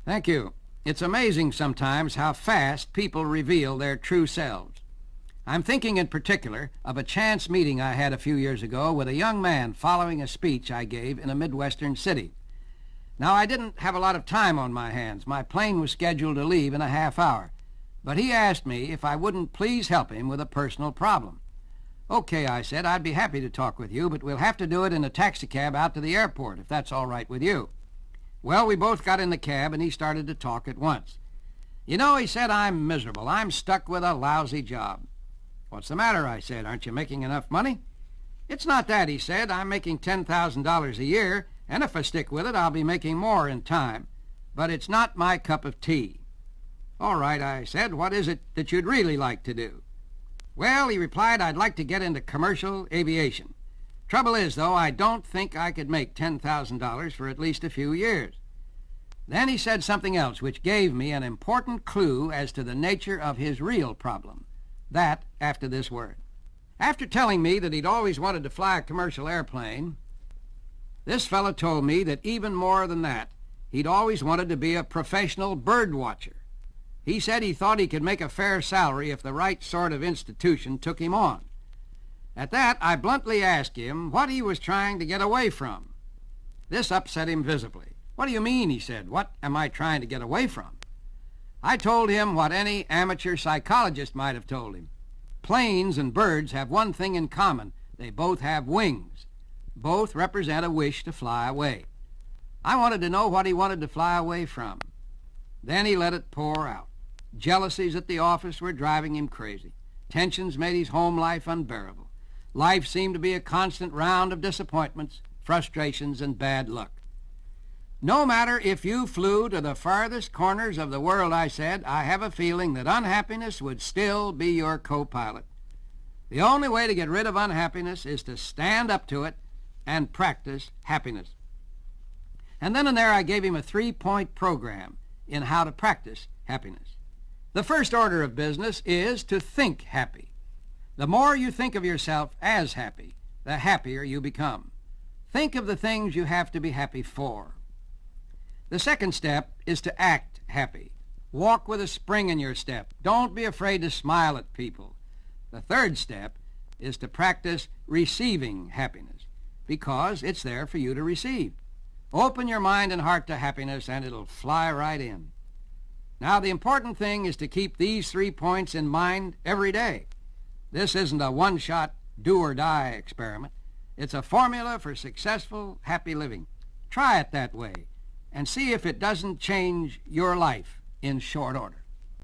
Thank you. It's amazing sometimes how fast people reveal their true selves. I'm thinking in particular of a chance meeting I had a few years ago with a young man following a speech I gave in a Midwestern city. Now, I didn't have a lot of time on my hands. My plane was scheduled to leave in a half hour. But he asked me if I wouldn't please help him with a personal problem. Okay, I said, I'd be happy to talk with you, but we'll have to do it in a taxicab out to the airport, if that's all right with you. Well, we both got in the cab, and he started to talk at once. You know, he said, I'm miserable. I'm stuck with a lousy job. What's the matter? I said. Aren't you making enough money? It's not that, he said. I'm making $10,000 a year, and if I stick with it, I'll be making more in time. But it's not my cup of tea. All right, I said. What is it that you'd really like to do? Well, he replied, I'd like to get into commercial aviation. Trouble is, though, I don't think I could make $10,000 for at least a few years. Then he said something else which gave me an important clue as to the nature of his real problem. That after this word. After telling me that he'd always wanted to fly a commercial airplane, this fellow told me that even more than that, he'd always wanted to be a professional bird watcher. He said he thought he could make a fair salary if the right sort of institution took him on. At that, I bluntly asked him what he was trying to get away from. This upset him visibly. What do you mean, he said. What am I trying to get away from? I told him what any amateur psychologist might have told him. Planes and birds have one thing in common. They both have wings. Both represent a wish to fly away. I wanted to know what he wanted to fly away from. Then he let it pour out. Jealousies at the office were driving him crazy. Tensions made his home life unbearable. Life seemed to be a constant round of disappointments, frustrations, and bad luck. No matter if you flew to the farthest corners of the world, I said, I have a feeling that unhappiness would still be your co-pilot. The only way to get rid of unhappiness is to stand up to it and practice happiness. And then and there I gave him a 3-point program in how to practice happiness. The first order of business is to think happy. The more you think of yourself as happy, the happier you become. Think of the things you have to be happy for. The second step is to act happy. Walk with a spring in your step. Don't be afraid to smile at people. The third step is to practice receiving happiness, because it's there for you to receive. Open your mind and heart to happiness, and it'll fly right in. Now, the important thing is to keep these 3 points in mind every day. This isn't a one-shot, do-or-die experiment. It's a formula for successful, happy living. Try it that way, and see if it doesn't change your life in short order.